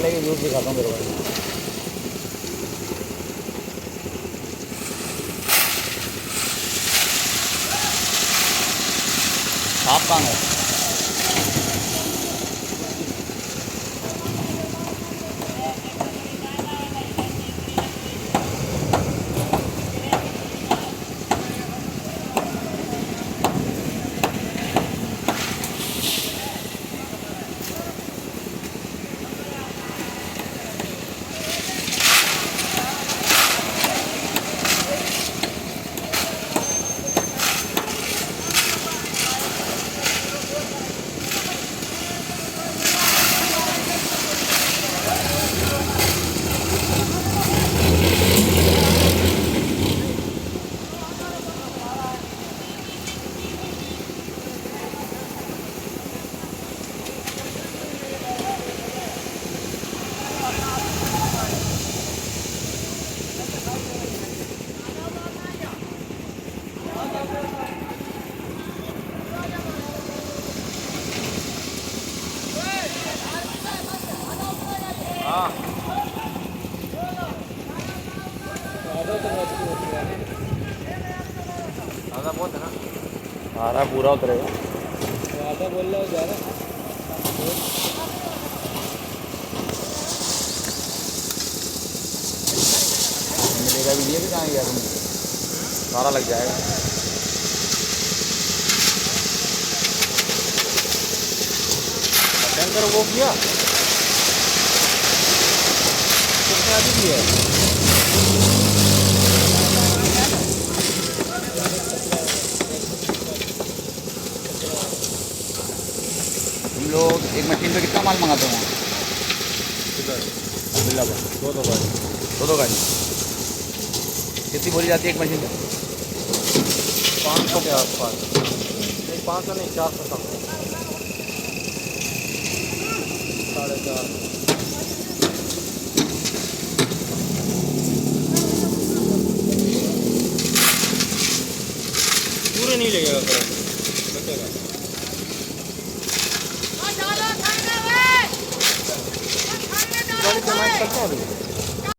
वाले की यूज़ दिखाता हूँ मेरे को। आप कहाँ हैं? हाँ आधा बहुत है ना, आधा पूरा उतरेगा, आधा बोल रहा है जा रहा मिलेगा भी ये भी कहाँ गया तुम, सारा लग जाएगा। टैंकर वो किया कितना अभी भी है। तुम लोग एक मशीन पे कितना माल मंगाते हो? बिल्ला पर दो गाड़ी कितनी बोली जाती है एक मशीन पे? 500 के आसपास, नहीं 500 नहीं 400 तक, 4.5 पूरे नहीं लगेगा बचेगा। गाड़ी कमाई करते हैं अभी।